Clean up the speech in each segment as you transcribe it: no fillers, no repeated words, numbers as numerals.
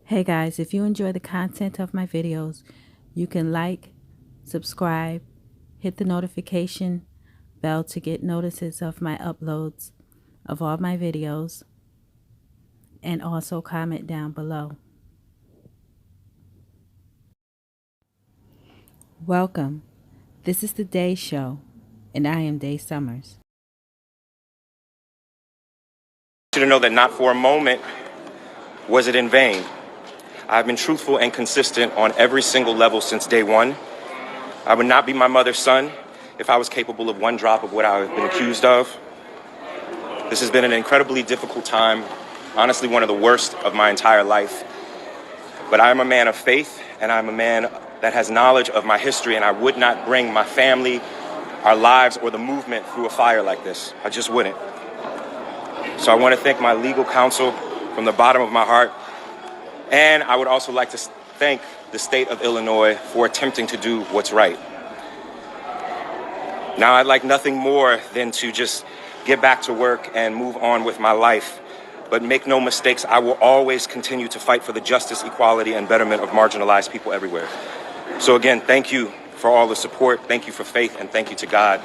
Hey guys, if you enjoy the content of my videos, you can like, subscribe, hit the notification bell to get notices of my uploads of all my videos, and also comment down below. Welcome. This is the Day Show, and I am Day Summers. I want you to know that not for a moment was it in vain. I've been truthful and consistent on every single level since day one. I would not be my mother's son if I was capable of one drop of what I've been accused of. This has been an incredibly difficult time, honestly one of the worst of my entire life. But I am a man of faith, and I'm a man that has knowledge of my history, and I would not bring my family, our lives, or the movement through a fire like this. I just wouldn't. So I want to thank my legal counsel from the bottom of my heart. And I would also like to thank the state of Illinois for attempting to do what's right. Now, I'd like nothing more than to just get back to work and move on with my life. But make no mistakes, I will always continue to fight for the justice, equality, and betterment of marginalized people everywhere. So again, thank you for all the support. Thank you for faith, and thank you to God.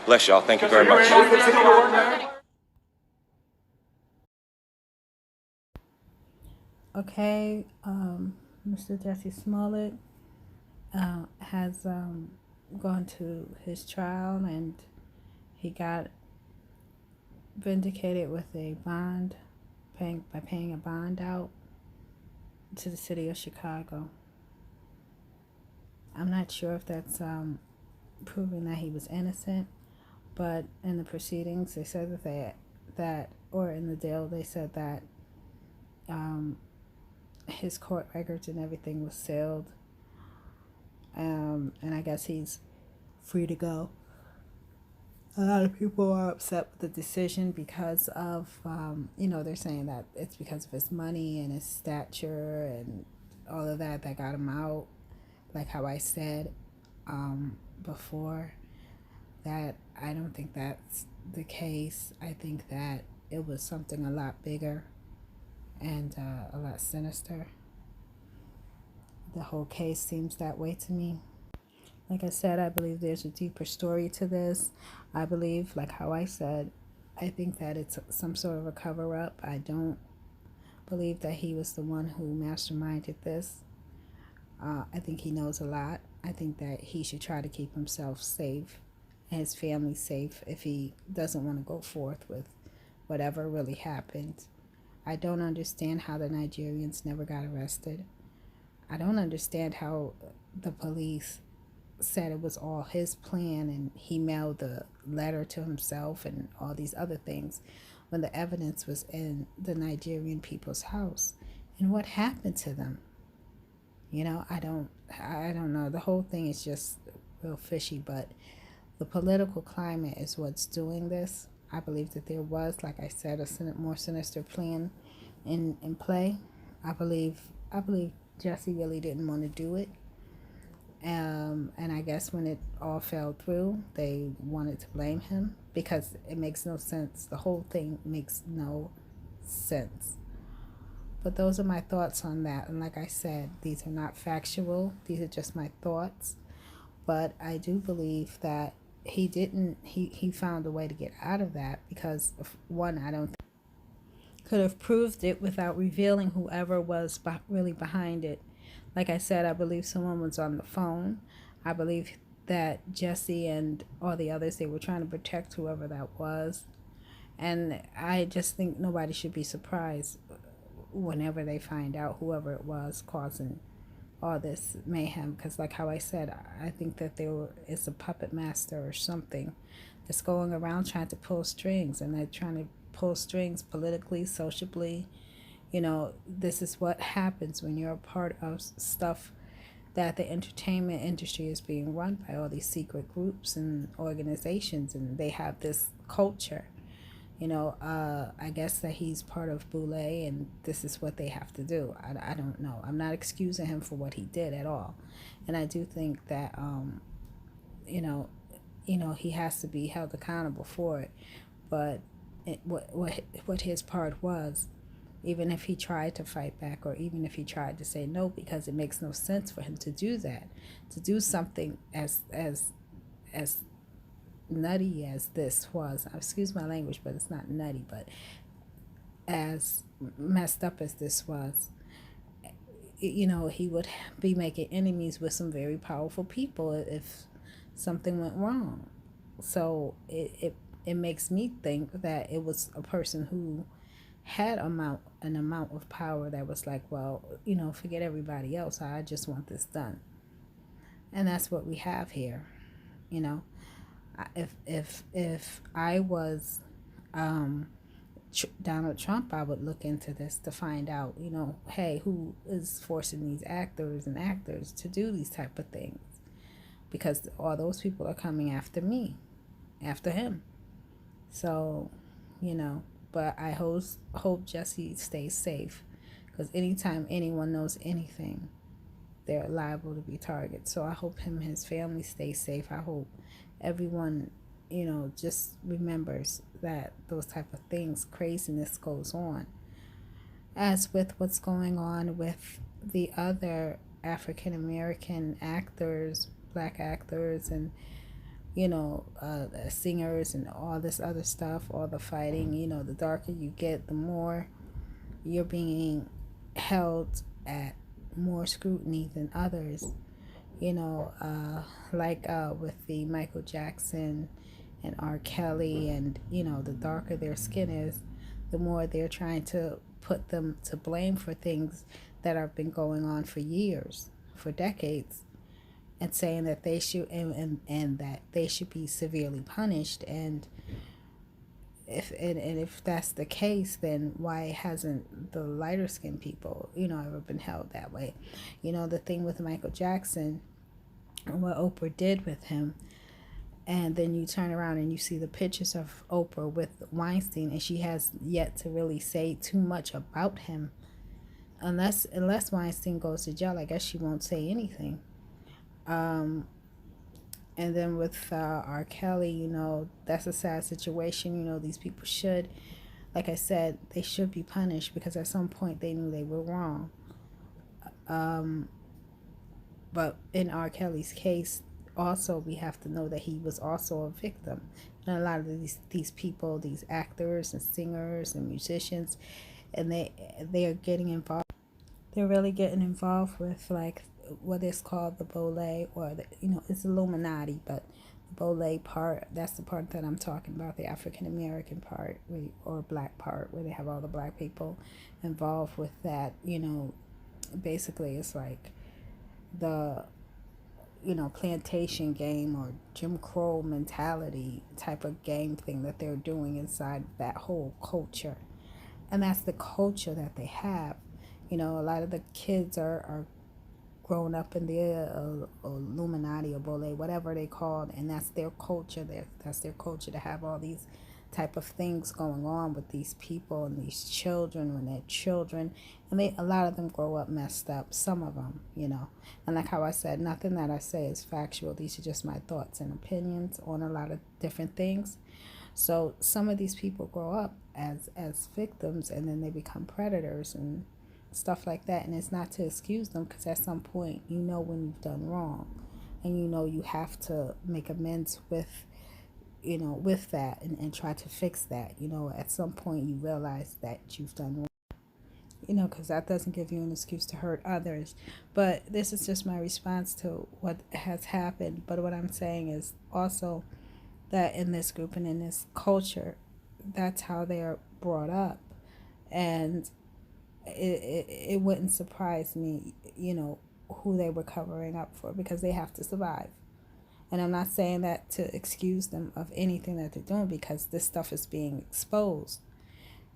Bless y'all. Thank you very much. Okay, Mr. Jussie Smollett has gone to his trial, and he got vindicated with a bond, by paying a bond out to the city of Chicago. I'm not sure if that's proving that he was innocent, but in the proceedings they said or in the deal they said that his court records and everything was sealed, and I guess he's free to go. A lot of people are upset with the decision because of, they're saying that it's because of his money and his stature and all of that got him out. Like how I said before, that I don't think that's the case. I think that it was something a lot bigger and a lot sinister. The whole case seems that way to me. Like I said, I believe there's a deeper story to this. I believe, like how I said, I think that it's some sort of a cover-up. I don't believe that he was the one who masterminded this. I think he knows a lot. I think that he should try to keep himself safe and his family safe if he doesn't want to go forth with whatever really happened. I don't understand how the Nigerians never got arrested. I don't understand how the police said it was all his plan and he mailed the letter to himself and all these other things when the evidence was in the Nigerian people's house. And what happened to them? I don't know. The whole thing is just real fishy, but the political climate is what's doing this. I believe that there was, like I said, a more sinister plan in play. I believe Jussie really didn't want to do it. And I guess when it all fell through, they wanted to blame him because it makes no sense. The whole thing makes no sense. But those are my thoughts on that. And like I said, these are not factual. These are just my thoughts. But I do believe that he found a way to get out of that because, one, I don't think could have proved it without revealing whoever was really behind it. Like I said, I believe someone was on the phone. I believe that Jussie and all the others, they were trying to protect whoever that was. And I just think nobody should be surprised whenever they find out whoever it was causing all this mayhem. Because like how I said, I think that it's a puppet master or something that's going around trying to pull strings. And they're trying to pull strings politically, socially. This is what happens when you're a part of stuff that the entertainment industry is being run by all these secret groups and organizations, and they have this culture. I guess that he's part of Boule, and this is what they have to do. I don't know. I'm not excusing him for what he did at all. And I do think that, you know, he has to be held accountable for it. But what his part was, even if he tried to fight back, or even if he tried to say no, because it makes no sense for him to do that, to do something as nutty as this was. Excuse my language, but it's not nutty, but as messed up as this was, he would be making enemies with some very powerful people if something went wrong. So it makes me think that it was a person who had an amount of power that was like, well, forget everybody else. I just want this done. And that's what we have here. If I was Donald Trump, I would look into this to find out, hey, who is forcing these actors and actors to do these type of things? Because all those people are coming after me, after him. So, but I hope Jesse stays safe, because anytime anyone knows anything, they're liable to be targeted. So I hope him and his family stay safe. I hope everyone, just remembers that those type of things, craziness goes on. As with what's going on with the other African American actors, black actors, and singers and all this other stuff, all the fighting, the darker you get, the more you're being held at more scrutiny than others. Like with the Michael Jackson and R. Kelly, and the darker their skin is, the more they're trying to put them to blame for things that have been going on for years, for decades, and saying that they should and that they should be severely punished. And if that's the case, then why hasn't the lighter skinned people ever been held that way? The thing with Michael Jackson, what Oprah did with him, and then you turn around and you see the pictures of Oprah with Weinstein, and she has yet to really say too much about him, unless Weinstein goes to jail. I guess she won't say anything. And then with R. Kelly, that's a sad situation. These people should, like I said, they should be punished, because at some point they knew they were wrong. But in R. Kelly's case, also, we have to know that he was also a victim. And a lot of these people, these actors and singers and musicians, and they are getting involved. They're really getting involved with, like, what is called the Boule, or it's Illuminati, but the Boule part, that's the part that I'm talking about, the African American part, or black part, where they have all the black people involved with that. Basically it's like the plantation game, or Jim Crow mentality type of game thing that they're doing inside that whole culture. And that's the culture that they have. A lot of the kids are grown up in the Illuminati or Boule, whatever they called, and that's their culture. That's their culture, to have all these type of things going on with these people and these children when they're children, and a lot of them grow up messed up. Some of them, and like how I said, nothing that I say is factual. These are just my thoughts and opinions on a lot of different things. So some of these people grow up as victims, and then they become predators and stuff like that. And it's not to excuse them, because at some point when you've done wrong, and you have to make amends with with that, and try to fix that. At some point you realize that you've done wrong, because that doesn't give you an excuse to hurt others. But this is just my response to what has happened. But what I'm saying is also that in this group and in this culture, that's how they are brought up. And it wouldn't surprise me, who they were covering up for, because they have to survive. And I'm not saying that to excuse them of anything that they're doing, because this stuff is being exposed.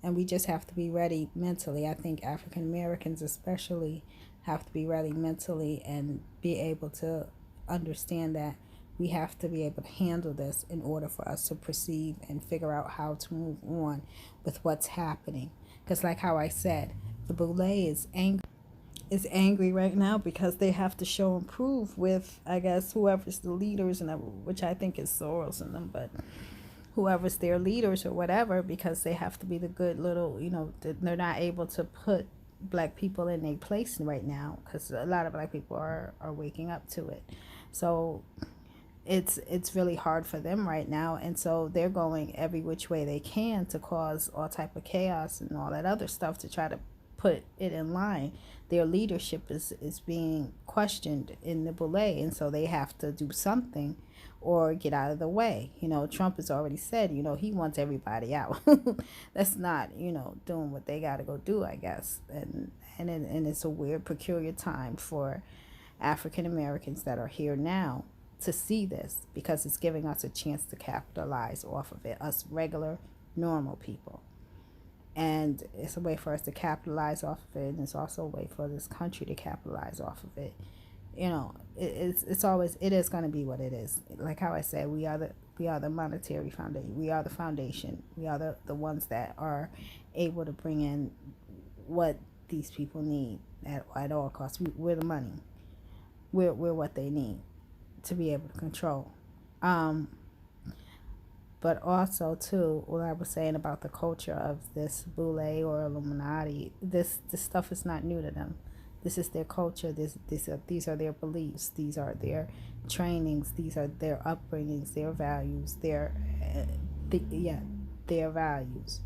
And we just have to be ready mentally. I think African Americans especially have to be ready mentally and be able to understand that we have to be able to handle this in order for us to perceive and figure out how to move on with what's happening. Because, like how I said, the Boule is angry right now because they have to show and prove with, I guess, whoever's the leaders, and which I think is Soros and them, but whoever's their leaders or whatever, because they have to be the good little, they're not able to put black people in their place right now because a lot of black people are waking up to it. So it's really hard for them right now, and so they're going every which way they can to cause all type of chaos and all that other stuff to try to put it in line. Their leadership is being questioned in the Boule, and so they have to do something or get out of the way. Trump has already said, he wants everybody out. That's not, doing what they got to go do, I guess. And it's a weird, peculiar time for African Americans that are here now to see this, because it's giving us a chance to capitalize off of it, us regular, normal people. And it's a way for us to capitalize off of it, and it's also a way for this country to capitalize off of it. It is going to be what it is. Like how I said, we are the monetary foundation. We are the foundation. We are the ones that are able to bring in what these people need at all costs. We're the money. We're what they need to be able to control. But also too, what I was saying about the culture of this Boule or Illuminati, this stuff is not new to them. This is their culture. These are their beliefs. These are their trainings. These are their upbringings, their values, their values.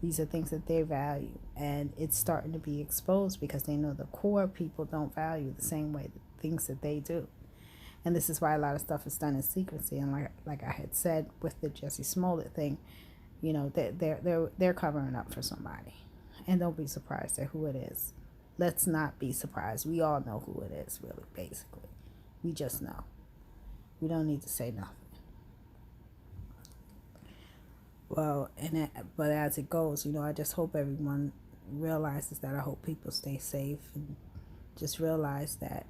These are things that they value, and it's starting to be exposed because they know the core people don't value the same way the things that they do. And this is why a lot of stuff is done in secrecy. And like I had said with the Jussie Smollett thing, they're covering up for somebody, and don't be surprised at who it is. Let's not be surprised. We all know who it is, really. Basically, we just know. We don't need to say nothing. Well, but as it goes, I just hope everyone realizes that. I hope people stay safe and just realize that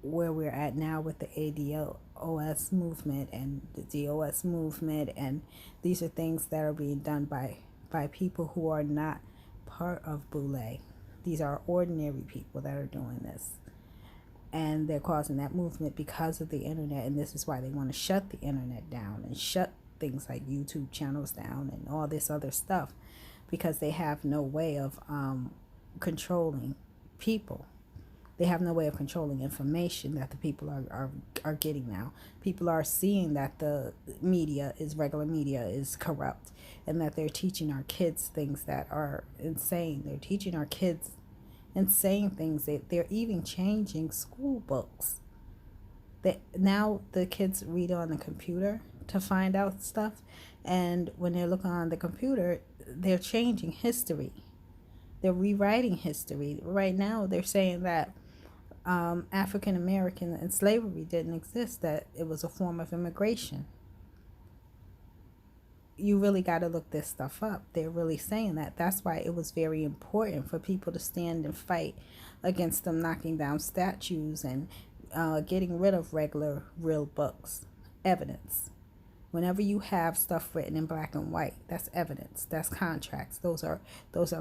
where we're at now with the ADOS movement and the DOS movement, and these are things that are being done by people who are not part of Boule. These are ordinary people that are doing this, and they're causing that movement because of the internet. And this is why they want to shut the internet down and shut things like YouTube channels down and all this other stuff, because they have no way of controlling people. They have no way of controlling information that the people are getting now. People are seeing that the regular media is corrupt, and that they're teaching our kids things that are insane. They're teaching our kids insane things. They're even changing school books. Now the kids read on the computer to find out stuff, and when they're looking on the computer, they're changing history. They're rewriting history. Right now, they're saying that African American and slavery didn't exist, that it was a form of immigration. You really got to look this stuff up. They're really saying that. That's why it was very important for people to stand and fight against them knocking down statues and getting rid of regular, real books. Evidence. Whenever you have stuff written in black and white, that's evidence. That's contracts. Those are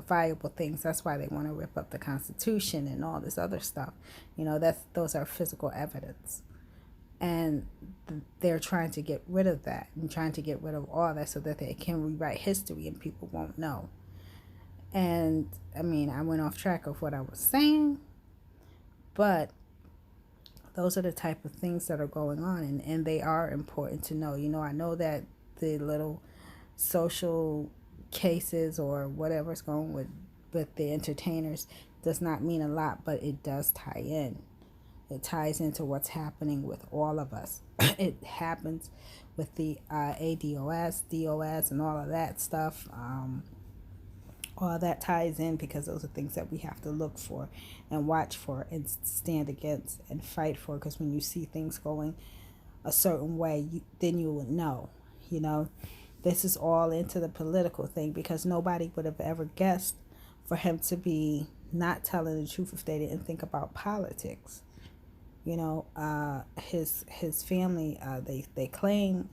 valuable things. That's why they want to rip up the Constitution and all this other stuff. Those are physical evidence. And they're trying to get rid of that and trying to get rid of all that so that they can rewrite history and people won't know. And I went off track of what I was saying, but those are the type of things that are going on, and they are important to know. I know that the little social cases or whatever's going with the entertainers does not mean a lot, but it does tie in. It ties into what's happening with all of us. It happens with the ADOS, DOS, and all of that stuff. All that ties in because those are things that we have to look for and watch for and stand against and fight for. Because when you see things going a certain way, then you would know. This is all into the political thing, because nobody would have ever guessed for him to be not telling the truth if they didn't think about politics. You know, his family, they claim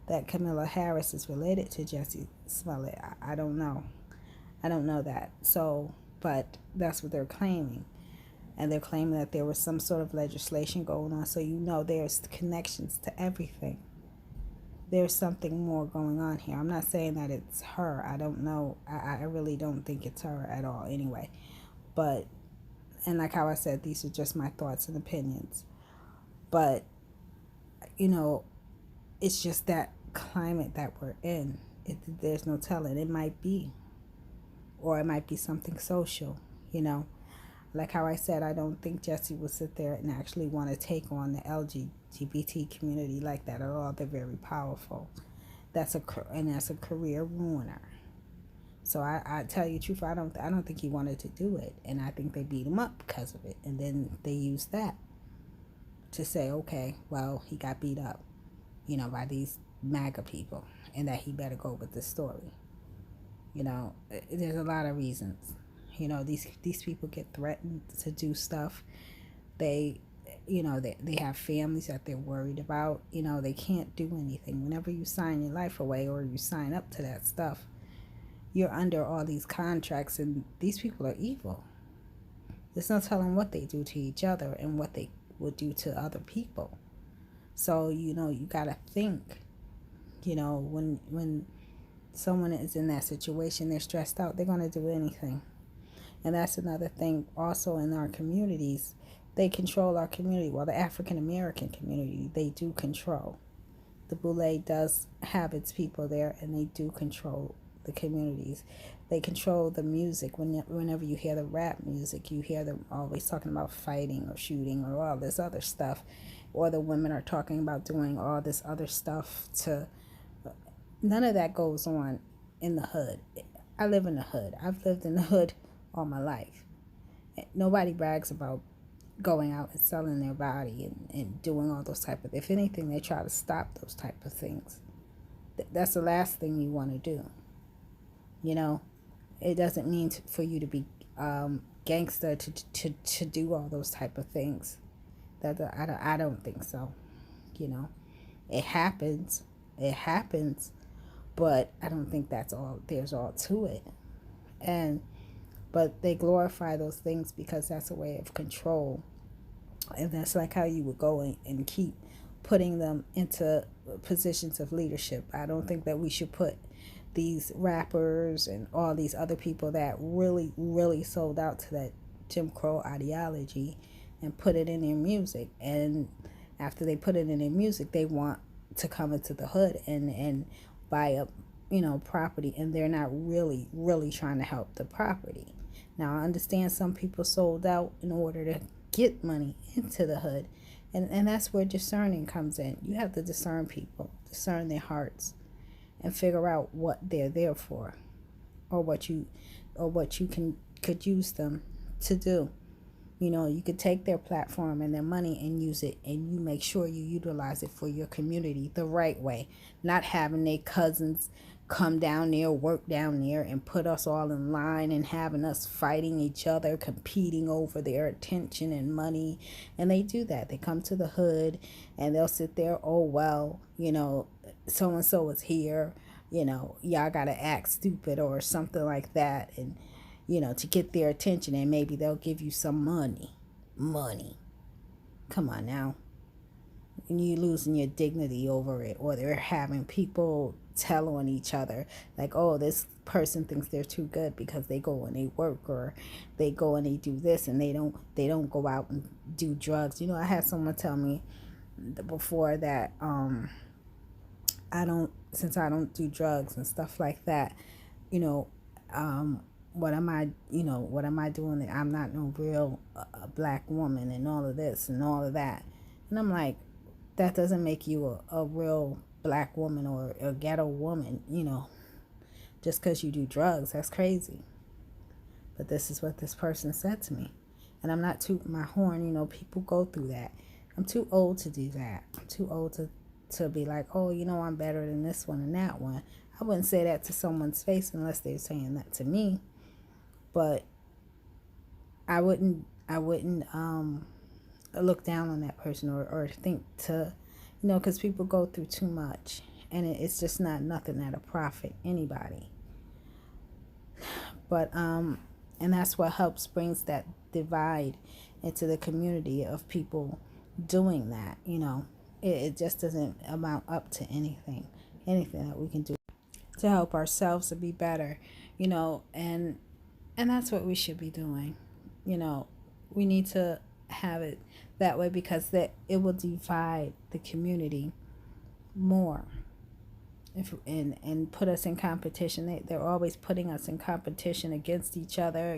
that Kamala Harris is related to Jesse Smollett. I don't know. I don't know that. So, but that's what they're claiming. And they're claiming that there was some sort of legislation going on. So, you know, there's connections to everything. There's something more going on here. I'm not saying that it's her. I don't know. I really don't think it's her at all anyway. But, and like how I said, these are just my thoughts and opinions. But, you know, it's just that climate that we're in. There's no telling. It might be. Or it might be something social, you know. Like how I said, I don't think Jesse will sit there and actually want to take on the LGBT community like that at all. They're very powerful. That's a career ruiner. So I tell you the truth, I don't think he wanted to do it, and I think they beat him up because of it, and then they used that to say, okay, well, he got beat up, you know, by these MAGA people, and that he better go with the story. You know, there's a lot of reasons. You know, these people get threatened to do stuff. They, you know, they have families that they're worried about. You know, they can't do anything. Whenever you sign your life away or you sign up to that stuff, you're under all these contracts, and these people are evil. There's no telling what they do to each other and what they would do to other people. So, you know, you got to think, you know, when someone is in that situation, they're stressed out, they're going to do anything. And that's another thing also in our communities. They control our community. Well, the African American community, they do control. The Boule does have its people there, and they do control the communities. They control the music. Whenever you hear the rap music, you hear them always talking about fighting or shooting or all this other stuff. Or the women are talking about doing all this other stuff to... None of that goes on in the hood. I live in the hood. I've lived in the hood all my life. Nobody brags about going out and selling their body and doing all those type of... If anything, they try to stop those type of things. That's the last thing you want to do. You know, it doesn't mean for you to be gangster to do all those type of things. I don't think so. You know, it happens, but I don't think that's all. There's all to it, but they glorify those things because that's a way of control, and that's like how you would go and keep putting them into positions of leadership. I don't think that we should put these rappers and all these other people that really, really sold out to that Jim Crow ideology and put it in their music. And after they put it in their music, they want to come into the hood and buy up, you know, property, and they're not really, really trying to help the property. Now, I understand some people sold out in order to get money into the hood, and that's where discerning comes in. You have to discern people, discern their hearts, and figure out what they're there for, or what you could use them to do. You know, you could take their platform and their money and use it, and you make sure you utilize it for your community the right way, not having their cousins come down there, work down there, and put us all in line and having us fighting each other, competing over their attention and money. And they do that. They come to the hood and they'll sit there, oh, well, you know, so-and-so is here, you know, y'all gotta act stupid or something like that, and, you know, to get their attention, and maybe they'll give you some money. Come on now. And you losing your dignity over it, or they're having people tell on each other, like, oh, this person thinks they're too good because they go and they work, or they go and they do this, and they don't go out and do drugs. You know, I had someone tell me before that since I don't do drugs and stuff like that, you know, what am I doing? I'm not no real black woman and all of this and all of that. And I'm like, that doesn't make you a real black woman or a ghetto woman, you know, just because you do drugs. That's crazy. But this is what this person said to me. And I'm not tooting my horn, you know, people go through that. I'm too old to do that. I'm too old to be like, oh, you know, I'm better than this one and that one. I wouldn't say that to someone's face unless they're saying that to me. But I wouldn't look down on that person, or think to, because people go through too much, and it's just not nothing that'll profit anybody. But and that's what helps brings that divide into the community of people doing that. It just doesn't amount up to anything that we can do to help ourselves to be better. And that's what we should be doing. We need to have it that way, because that it will divide the community more, and put us in competition. They're always putting us in competition against each other,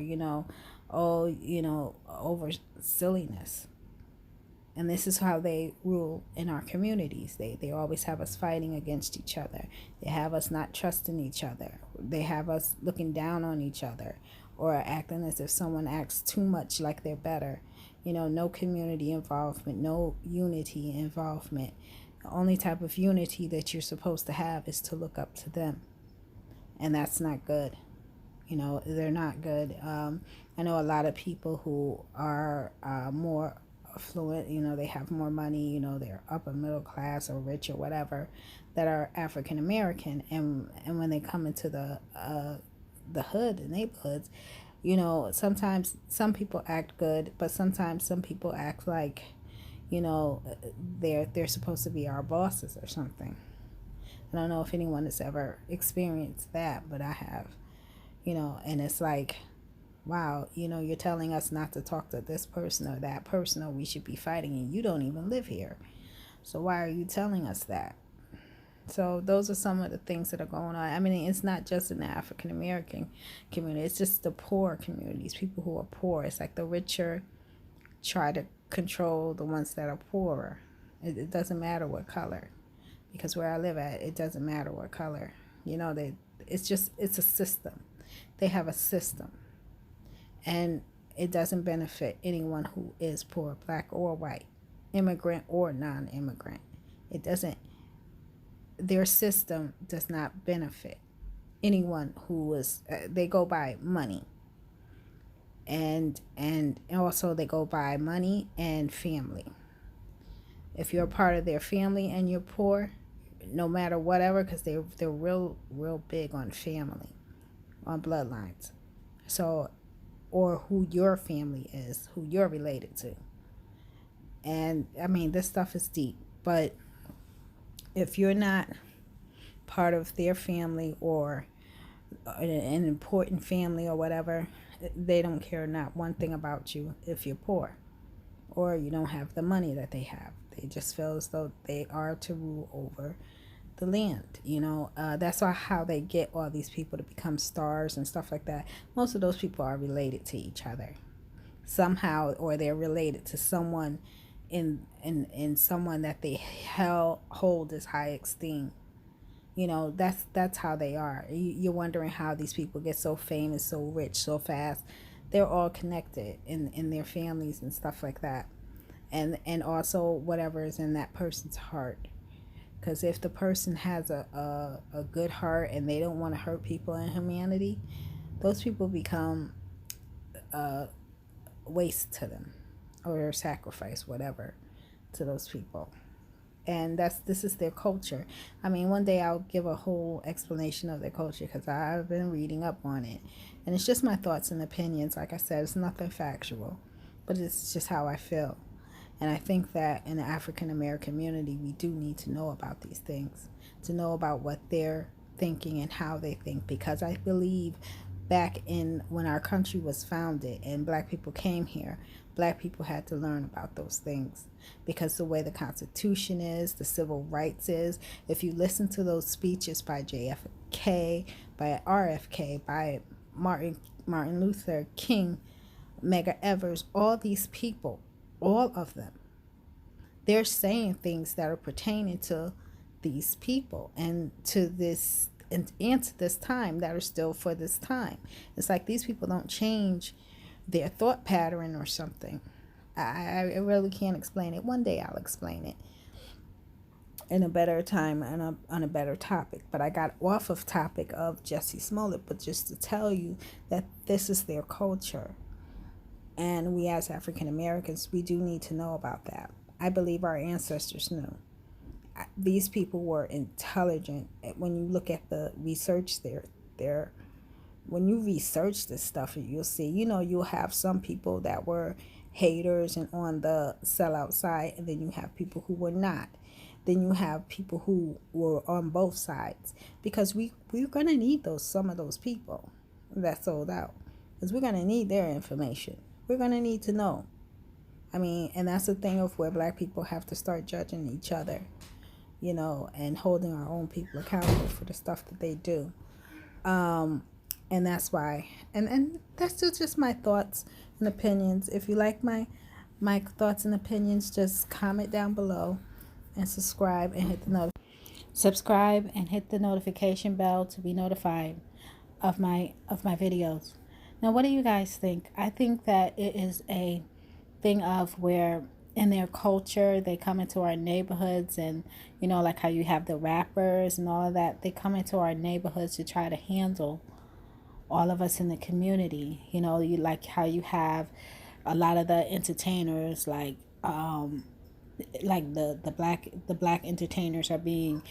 over silliness. And this is how they rule in our communities. They always have us fighting against each other. They have us not trusting each other. They have us looking down on each other, or acting as if someone acts too much like they're better. No community involvement, no unity involvement. The only type of unity that you're supposed to have is to look up to them. And that's not good. They're not good. I know a lot of people who are more affluent, they have more money, they're upper middle class or rich or whatever, that are African American, and when they come into the hood, the neighborhoods, sometimes some people act good, but sometimes some people act like, they're supposed to be our bosses or something. I don't know if anyone has ever experienced that, but I have. And it's like, wow, you're telling us not to talk to this person or that person, or we should be fighting, and you don't even live here. So why are you telling us that? So those are some of the things that are going on. I mean, it's not just in the African American community. It's just the poor communities, people who are poor. It's like the richer try to control the ones that are poorer. It doesn't matter what color, because where I live at, it doesn't matter what color. It's a system. They have a system. And it doesn't benefit anyone who is poor, black or white, immigrant or non-immigrant. It doesn't. Their system does not benefit anyone who is. They go by money, and also they go by money and family. If you're a part of their family and you're poor, no matter whatever, because they're real big on family, on bloodlines. So, or who your family is, who you're related to. And I mean, this stuff is deep, but if you're not part of their family, or an important family or whatever, they don't care not one thing about you if you're poor, or you don't have the money that they have. They just feel as though they are to rule over the land. That's how they get all these people to become stars and stuff like that. Most of those people are related to each other somehow, or they're related to someone in someone that they hold as high esteem. That's how they are. You're wondering how these people get so famous, so rich, so fast. They're all connected in their families and stuff like that, and also whatever is in that person's heart. Because if the person has a good heart and they don't want to hurt people in humanity, those people become waste to them, or sacrifice, whatever, to those people. And this is their culture. I mean, one day I'll give a whole explanation of their culture, because I've been reading up on it. And it's just my thoughts and opinions. Like I said, it's nothing factual, but it's just how I feel. And I think that in the African American community, we do need to know about these things, to know about what they're thinking and how they think. Because I believe back in when our country was founded and black people came here, black people had to learn about those things. Because the way the Constitution is, the civil rights is, if you listen to those speeches by JFK, by RFK, by Martin Luther King, Medgar Evers, all these people, all of them, they're saying things that are pertaining to these people and to this and to this time, that are still for this time. It's like these people don't change their thought pattern or something. I really can't explain it. One day I'll explain it in a better time and on a better topic. But I got off of topic of Jussie Smollett, but just to tell you that this is their culture. And we as African Americans, we do need to know about that. I believe our ancestors knew. These people were intelligent. When you look at the research there, when you research this stuff, you'll see, you'll have some people that were haters and on the sellout side, and then you have people who were not. Then you have people who were on both sides, because we're gonna need some of those people that sold out, because we're gonna need their information. We're gonna need to know. I mean, and that's the thing of where Black people have to start judging each other, and holding our own people accountable for the stuff that they do. And that's why, and that's just my thoughts and opinions. If you like my thoughts and opinions, just comment down below and subscribe and hit the notification bell to be notified of my videos. Now, what do you guys think? I think that it is a thing of where in their culture they come into our neighborhoods, and like how you have the rappers and all of that, they come into our neighborhoods to try to handle all of us in the community. You like how you have a lot of the entertainers, like the black entertainers are being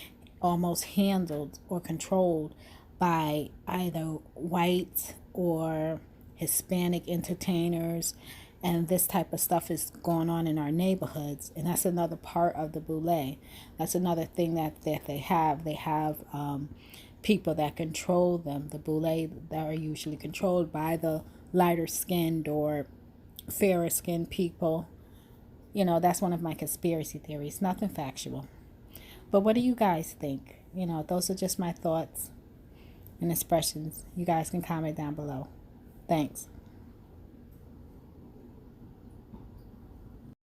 almost handled or controlled by either white or Hispanic entertainers, and this type of stuff is going on in our neighborhoods. And that's another part of the boule. That's another thing that they have. They have people that control them, the boule, that are usually controlled by the lighter skinned or fairer skinned people. That's one of my conspiracy theories. Nothing factual. But what do you guys think? Those are just my thoughts and expressions. You guys can comment down below. Thanks.